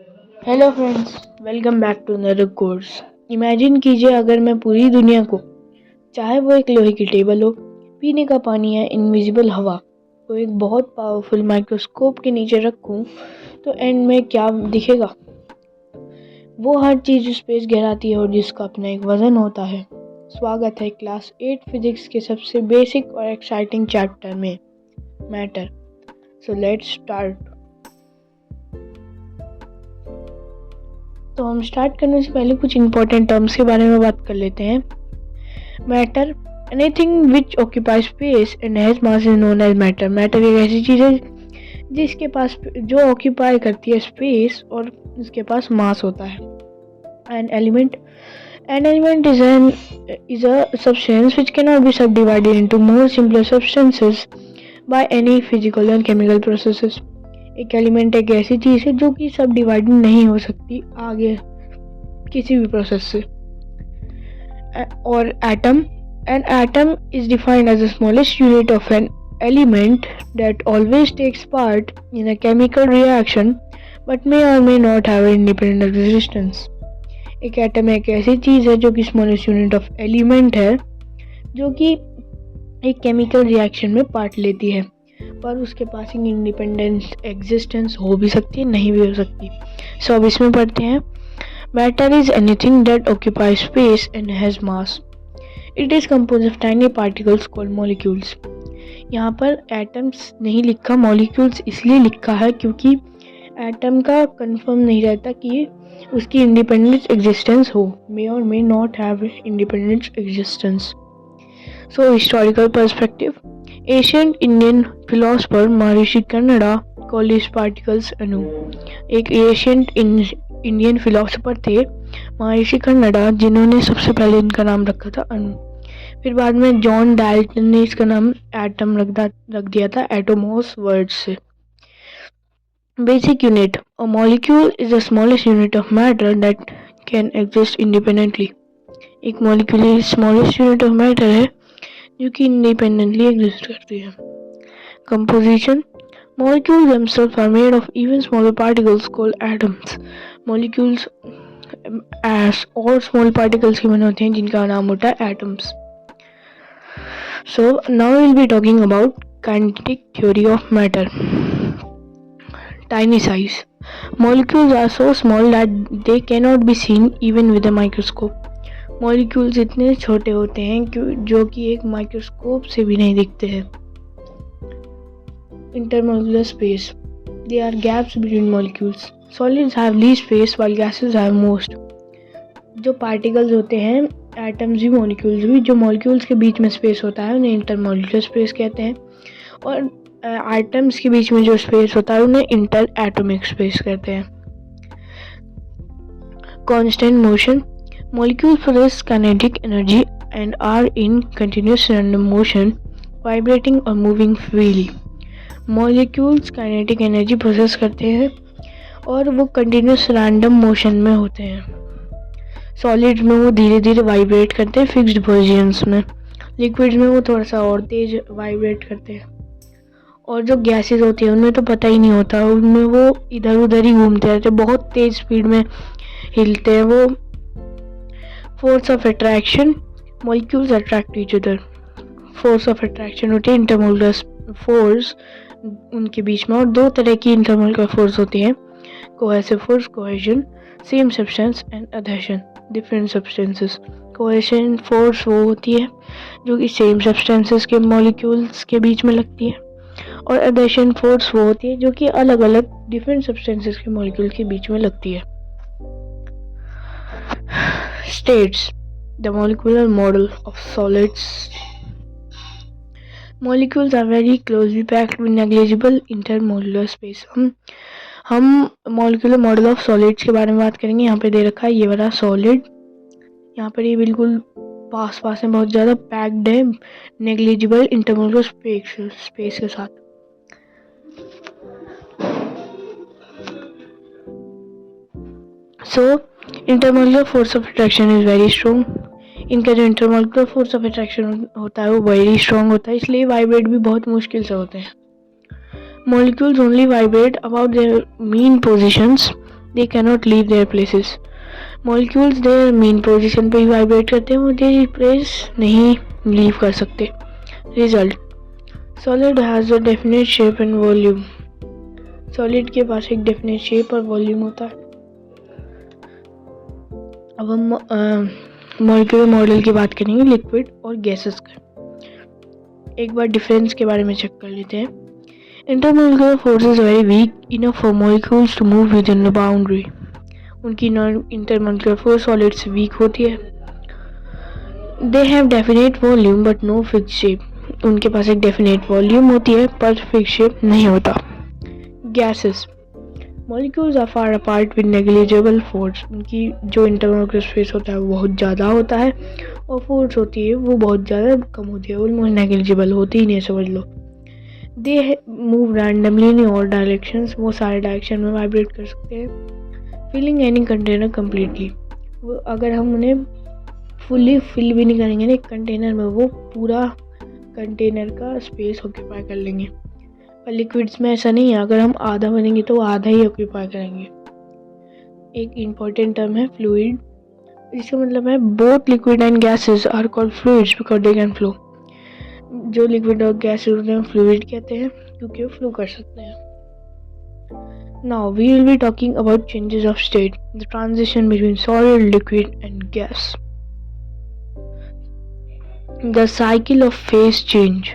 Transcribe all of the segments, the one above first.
Hello friends, welcome back to another course. Imagine कीजिए अगर मैं पूरी दुनिया को, चाहे वो एक लोहे की टेबल हो, पीने का पानी या इनविजिबल हवा, को एक बहुत पावरफुल माइक्रोस्कोप के नीचे रखूं, तो एंड में क्या दिखेगा? वो हर चीज़ जो स्पेस गहराती है और जिसका अपना एक वजन होता है। स्वागत है क्लास 8 फिजिक्स के सबसे बेसिक और एक्साइटिंग चैप्टर में, मैटर। So let's start. तो हम स्टार्ट करने से पहले कुछ इंपॉर्टेंट टर्म्स के बारे में बात कर लेते हैं। Matter, anything which occupy space and has mass is known as matter. Matter एक ऐसी चीज़ है जिसके पास जो ऑक्यूपाई करती है स्पेस और उसके पास मास होता है। An element is a substance which cannot be subdivided into more simpler substances by any physical and chemical processes. एक एलिमेंट एक ऐसी चीज़ है जो कि सब डिवाइड नहीं हो सकती आगे किसी भी प्रोसेस से। और an atom is defined as the smallest unit of an element that always takes part in a chemical reaction but may or may not have an independent existence. एक एटम एक ऐसी चीज़ है जो कि स्मॉलेस्ट यूनिट ऑफ एलिमेंट है जो कि एक केमिकल रिएक्शन में पार्ट लेती है, पर उसके पास एक इंडिपेंडेंट एग्जिस्टेंस हो भी सकती है, नहीं भी हो सकती। सो अब इसमें पढ़ते हैं। Matter is anything that occupy space and has mass. It is compose of tiny particles called molecules. यहाँ पर एटम्स नहीं लिखा, मॉलिक्यूल्स इसलिए लिखा है क्योंकि एटम का कंफर्म नहीं रहता कि उसकी इंडिपेंडेंट एग्जिस्टेंस हो, मे और may not have independent existence. So historical perspective, ancient Indian philosopher Maharshi Kannada called this particles अणु। एक एशियंट इंडियन फिलोसफर थे महर्षि कन्नड़ा, जिन्होंने सबसे पहले इनका नाम रखा था अणु। फिर बाद में जॉन डाल्टन ने इसका नाम एटम रख दिया था एटोमोस वर्ड से। Basic unit, a molecule is the smallest unit of matter that can exist independently. एक molecule smallest unit of matter है जो कि independently exist करती है। Composition, molecules themselves are made of even smaller particles called atoms. Molecules as और small particles के बने होते हैं जिनका नाम होता है atoms. So now we'll be talking about kinetic theory of matter. Tiny size. Molecules are so small that they cannot be seen even with a microscope. Molecules इतने छोटे होते हैं जो कि एक माइक्रोस्कोप से भी नहीं दिखते हैं। Intermolecular space. They are gaps between molecules. Solids have least space while gases have most. जो पार्टिकल्स होते हैं, एटम्स भी मॉलिक्यूल्स भी, जो मॉलिक्यूल्स के बीच में स्पेस होता है उन्हें इंटरमॉलिक्यूलर स्पेस कहते हैं, और एटम्स के बीच में जो स्पेस होता है उन्हें इंटर एटॉमिक स्पेस कहते हैं। Constant motion, molecules possess kinetic energy and are in continuous random motion, vibrating or moving freely. Molecules kinetic energy process करते हैं और वो कंटिन्यूस रैंडम मोशन में होते हैं। सॉलिड में वो धीरे धीरे वाइब्रेट करते हैं फिक्स्ड पोजीशंस में, लिक्विड्स में वो थोड़ा सा और तेज वाइब्रेट करते हैं, और जो गैसेस होती है उनमें तो पता ही नहीं होता, उनमें वो इधर उधर ही घूमते रहते हैं, बहुत तेज स्पीड में हिलते हैं वो। Force of attraction, molecules attract each other. Force of attraction होती है इंटरमोलिकुलर फोर्स उनके बीच में, और दो तरह की इंटरमोलिकुलर फोर्स होती है, cohesive force, cohesion, same substance and adhesion, different substances. Cohesion force वो होती है जो कि सेम सब्सटेंसेस के मॉलिक्यूल्स के बीच में लगती है, और अधेशन फोर्स वो होती है जो कि अलग अलग डिफरेंट सब्सटेंसेस के मॉलिक्यूल के बीच में लगती है। States, the molecular model of solids. Molecules are very closely packed with negligible intermolecular space. हम मॉलिक्यूलर मॉडल ऑफ सॉलिड्स के बारे में बात करेंगे। यहाँ पे दे रखा है ये वाला सॉलिड, यहाँ पर ये बिल्कुल पास में बहुत ज़्यादा पैक्ड है नेग्लिजिबल इंटरमोलुलर स्पेस के साथ। So intermolecular force of attraction is very strong. इनका जो इंटरमोलुलर फोर्स ऑफ अट्रैक्शन होता है वो वेरी स्ट्रॉन्ग होता है, इसलिए वाइब्रेट भी बहुत मुश्किल से होते हैं। Molecules only vibrate about their mean positions they can not leave their places. Molecules their main position पे ही वाइब्रेट करते हैं, वो देयर प्लेस नहीं लीव कर सकते। Result, solid has a definite shape and volume. Solid के पास एक डेफिनेट शेप और वॉल्यूम होता है। अब हम मॉलिक्यूलर मॉडल की बात करेंगे लिक्विड और गैसेस का। एक बार डिफरेंस के बारे में चेक कर लेते हैं। Intermolecular forces very weak enough for molecules to move within the boundary. उनकी इंटरमॉलिक्यूलर फोर्स सॉलिड से वीक होती है। They have definite volume but no fix shape. उनके पास एक डेफिनेट वॉल्यूम होती है पर फिक्स शेप नहीं होता। Gases, molecules are far apart with negligible force. उनकी जो इंटरमॉलिक्यूलर स्पेस होता है वो बहुत ज़्यादा होता है और फोर्स होती है वो बहुत ज़्यादा कम होती है, ऑलमोस्ट नेग्लिजिबल होती ही नहीं, समझ लो। They move randomly in all directions. वो सारे डायरेक्शन में वाइब्रेट कर सकते हैं। Filling any container completely. वो अगर हम उन्हें फुली फिल भी नहीं करेंगे ना एक कंटेनर में, वो पूरा कंटेनर का स्पेस ऑक्यूपाई कर लेंगे। पर लिक्विड्स में ऐसा नहीं है, अगर हम आधा बनेंगे तो आधा ही ऑक्यूपाई करेंगे। एक इम्पॉर्टेंट टर्म है फ्लूइड, इसका मतलब है both liquid and gases are called fluids because they can flow. जो लिक्विड और गैसेस होते हैं फ्लूइड कहते हैं क्योंकि वो फ्लो कर सकते हैं। Now we will be talking about changes of state, the transition between solid, liquid and gas, the cycle of phase change.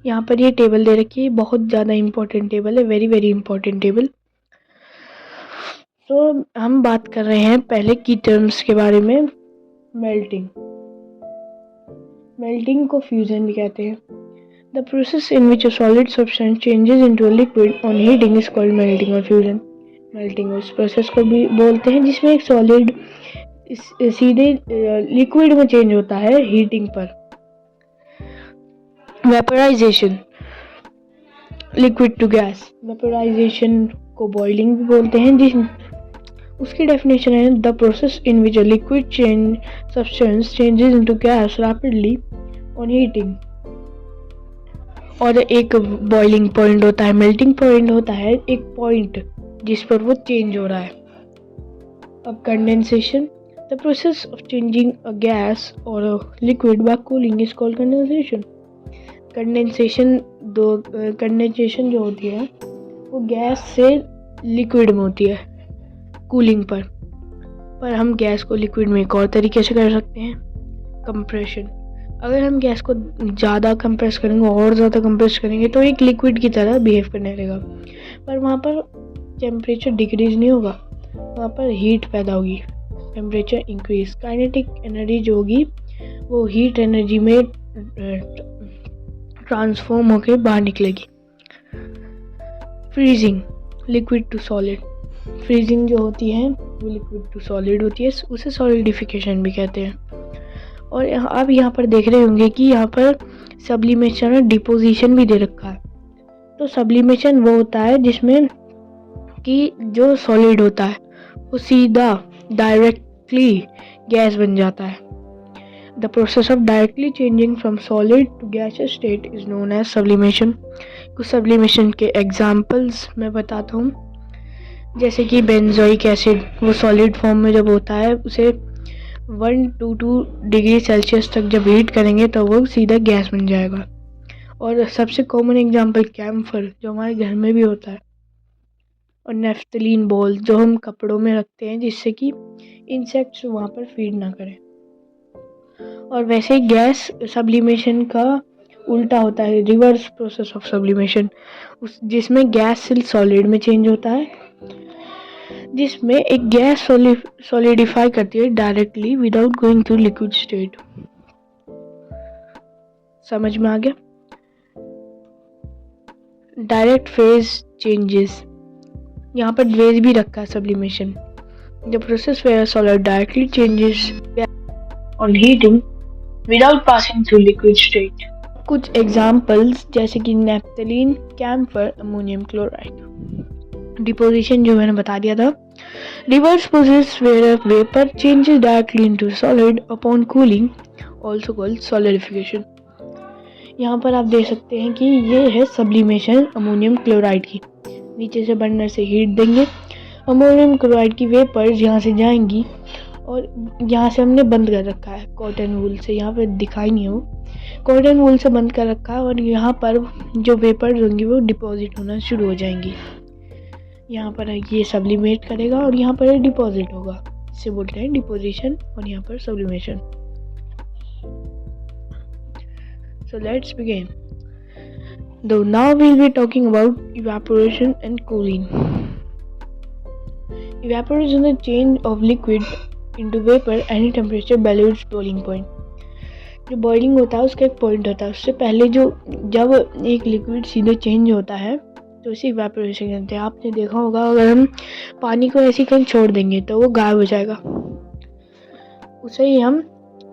यहाँ पर ये टेबल दे रखी है, बहुत ज़्यादा इंपॉर्टेंट टेबल है, वेरी वेरी इंपॉर्टेंट टेबल। तो हम बात कर रहे हैं पहले की टर्म्स के बारे में। मेल्टिंग, मेल्टिंग को फ्यूजन भी कहते हैं। The process in which a solid substance changes into a liquid on heating is called melting और फ्यूजन। मेल्टिंग उस प्रोसेस को भी बोलते हैं जिसमें एक सॉलिड सीधे लिक्विड में चेंज होता है हीटिंग पर। Vaporisation, liquid to gas. Vaporisation को बॉइलिंग भी बोलते हैं, जिस उसकी डेफिनेशन है the process in which a liquid change substance changes into gas rapidly on heating. और एक बॉइलिंग पॉइंट होता है, मेल्टिंग पॉइंट होता है एक पॉइंट जिस पर वो चेंज हो रहा है। अब condensation, the process of changing a gas और liquid by cooling is called condensation. Condensation condensation जो होती है वो गैस से लिक्विड में होती है कूलिंग पर हम गैस को लिक्विड में एक और तरीके से कर सकते हैं, कंप्रेशन। अगर हम गैस को ज़्यादा कंप्रेस करेंगे और ज़्यादा कंप्रेस करेंगे तो एक लिक्विड की तरह बिहेव करने लगेगा, पर वहाँ पर टेम्परेचर डिक्रीज नहीं होगा, वहाँ पर हीट पैदा होगी, टेम्परेचर इंक्रीज। काइनेटिक एनर्जी जो होगी वो हीट एनर्जी में ट्रांसफॉर्म होकर बाहर निकलेगी। Freezing, liquid to solid. Freezing जो होती है वो लिक्विड टू सॉलिड होती है, उसे सॉलिडिफिकेशन भी कहते हैं। और आप यहाँ पर देख रहे होंगे कि यहाँ पर सब्लिमेशन और डिपोजिशन भी दे रखा है। तो सब्लिमेशन वो होता है जिसमें कि जो सॉलिड होता है वो सीधा डायरेक्टली गैस बन जाता है। The process of directly changing from solid to gaseous state is known as sublimation. कुछ सब्लिमेशन के एग्जाम्पल्स मैं बताता हूँ, जैसे कि बेंजोइक एसिड, वो सॉलिड फॉर्म में जब होता है उसे 122 डिग्री सेल्सियस तक जब हीट करेंगे तो वो सीधा गैस बन जाएगा। और सबसे कॉमन एग्जांपल कैम्फर जो हमारे घर में भी होता है, और नेफ्थलीन बॉल जो हम कपड़ों में रखते हैं जिससे कि इंसेक्ट्स वहाँ पर फीड ना करें। और वैसे ही गैस सब्लिमेशन का उल्टा होता है, रिवर्स प्रोसेस ऑफ सब्लिमेशन, जिसमें गैस से सॉलिड में चेंज होता है, जिसमें एक गैस सॉलिडिफाई करती है directly without going to liquid state. समझ में आ गया? डायरेक्ट फेज चेंजेस, यहाँ पर फेज भी रखा है sublimation, the process where solid directly changes on heating without passing through liquid state. कुछ एग्जाम्पल्स जैसे कि naphthalene, camphor, ammonium chloride. Deposition जो मैंने बता दिया था, reverse process where vapour changes directly into solid upon cooling, also called solidification. यहाँ पर आप देख सकते हैं कि ये है सब्लिमेशन अमोनियम क्लोराइड की। नीचे से बर्नर से हीट देंगे अमोनियम क्लोराइड की वेपर्स यहाँ से जाएंगी और यहाँ से हमने बंद कर रखा है कॉटन वूल से, यहाँ पे दिखाई नहीं हो, कॉटन वूल से बंद कर रखा है और यहाँ पर जो वेपर्स होंगी वो डिपॉजिट होना शुरू हो जाएंगी। यहाँ पर ये सब्लिमेट करेगा और यहाँ पर डिपॉजिट होगा, इसे बोलते हैं डिपोजिशन और यहाँ पर sublimation. So let's begin. Though now we'll be talking about evaporation and cooling. Evaporation is the change of liquid into vapor any temperature below its boiling point. जो बॉइलिंग होता है उसका एक पॉइंट होता है, उससे पहले जब एक लिक्विड सीधे चेंज होता है तो इसे इवेपोरेशन कहते हैं। आपने देखा होगा अगर हम पानी को ऐसे कहीं छोड़ देंगे तो वो गायब हो जाएगा, उसे ही हम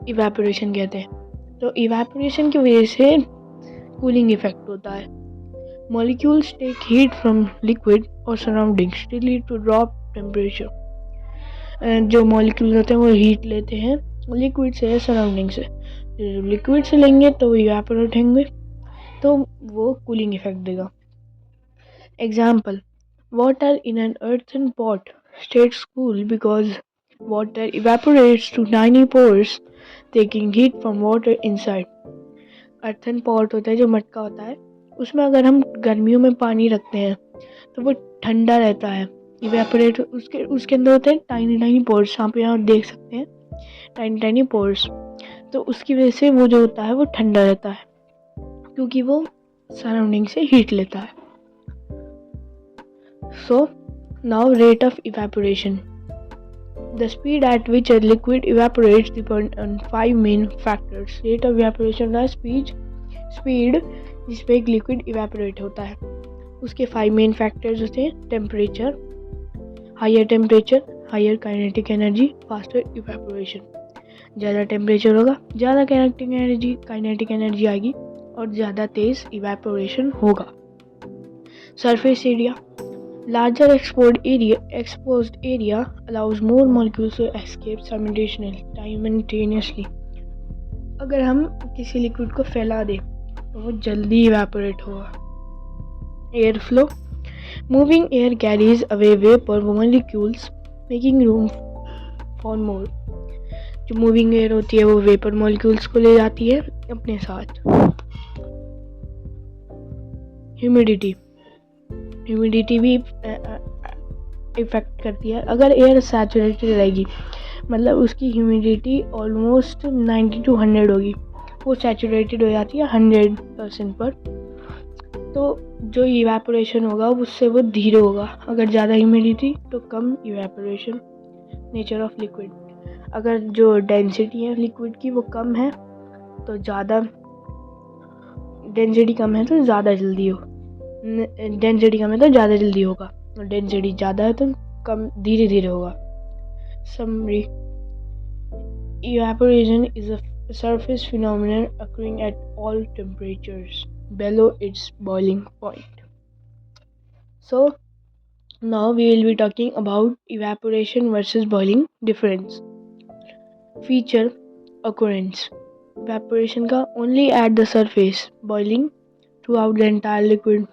इवेपोरेशन कहते हैं। तो इवेपोरेशन की वजह से कूलिंग इफेक्ट होता है। Molecules take heat from liquid और surroundings to lead to drop temperature. जो मॉलिक्यूल होते हैं वो हीट लेते हैं लिक्विड से या सराउंडिंग से, लिक्विड से लेंगे तो वो इवेपोरेट होंगे तो वो कूलिंग इफेक्ट देगा। Example, water in an earthen pot stays cool because water evaporates to tiny pores taking heat from water inside. earthen pot होता है जो मटका होता है, उसमें अगर हम गर्मियों में पानी रखते हैं तो वो ठंडा रहता है, इवेपोरेट उसके अंदर होते हैं टाइनी पोर्स, यहाँ पे आप देख सकते हैं टाइनी पोर्स, तो उसकी वजह से वो जो होता है वो ठंडा रहता है क्योंकि वो सराउंडिंग से हीट लेता है। So now rate of evaporation. The speed at which a liquid evaporates depends on 5 main factors. Rate of evaporation का speed जिस पे एक लिक्विड इवेपोरेट होता है उसके 5 मेन फैक्टर्स होते हैं। Temperature, higher temperature, higher kinetic energy, faster evaporation. ज़्यादा टेम्परेचर होगा ज़्यादा काइनेटिक एनर्जी आएगी और ज़्यादा तेज़ इवेपोरेशन होगा। Surface area, larger exposed area allows more molecules to escape simultaneously. अगर हम किसी लिक्विड को फैला दें तो वो जल्दी इवेपोरेट होगा। Air flow, moving air carries away vapour molecules making room for more. जो मूविंग एयर होती है वो वेपर मॉलिक्यूल्स को ले जाती है अपने साथ। ह्यूमिडिटी भी इफेक्ट करती है। अगर एयर सैचुरेटेड रहेगी मतलब उसकी ह्यूमिडिटी ऑलमोस्ट 90 to 100 होगी, वो सैचुरेटेड हो जाती है 100% पर, तो जो इवेपोरेशन होगा उससे वो धीरे होगा। अगर ज़्यादा ह्यूमिडिटी तो कम इवेपोरेशन। नेचर ऑफ लिक्विड, अगर जो डेंसिटी है लिक्विड की वो कम है तो ज़्यादा, डेंसिटी कम है तो ज़्यादा जल्दी हो, डेंसिटी कम है तो ज़्यादा जल्दी होगा और डेंसिटी ज़्यादा है तो कम धीरे धीरे होगा। Summary, evaporation is a surface phenomenon occurring at all temperatures below its boiling point. So now we will be talking about evaporation versus boiling difference. Feature, occurrence, evaporation का only at the surface, boiling throughout the entire liquid.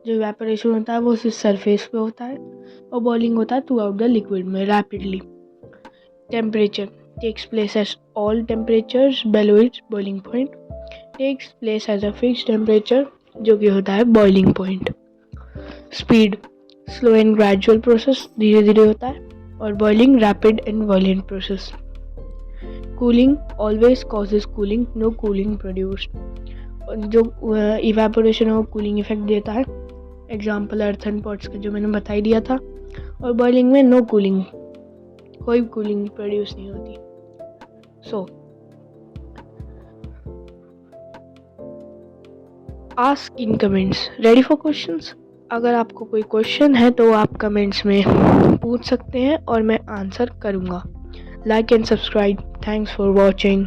जो evaporation होता है वो सिर्फ surface पे होता है और boiling होता है throughout the liquid में rapidly. Temperature takes place as all temperatures below its boiling point, takes place as a fixed temperature जो कि होता है boiling point. Speed, slow and gradual process, धीरे धीरे होता है, और boiling rapid and violent process. Cooling always causes cooling, no cooling produced. जो evaporation है वो cooling effect देता है। एग्जाम्पल earthen pots का जो मैंने बता ही दिया था, और boiling में no cooling, कोई कूलिंग प्रोड्यूस नहीं होती। सो ask in comments, ready for questions. अगर आपको कोई क्वेश्चन है तो आप कमेंट्स में पूछ सकते हैं और मैं आंसर करूँगा। Like and subscribe. Thanks for watching.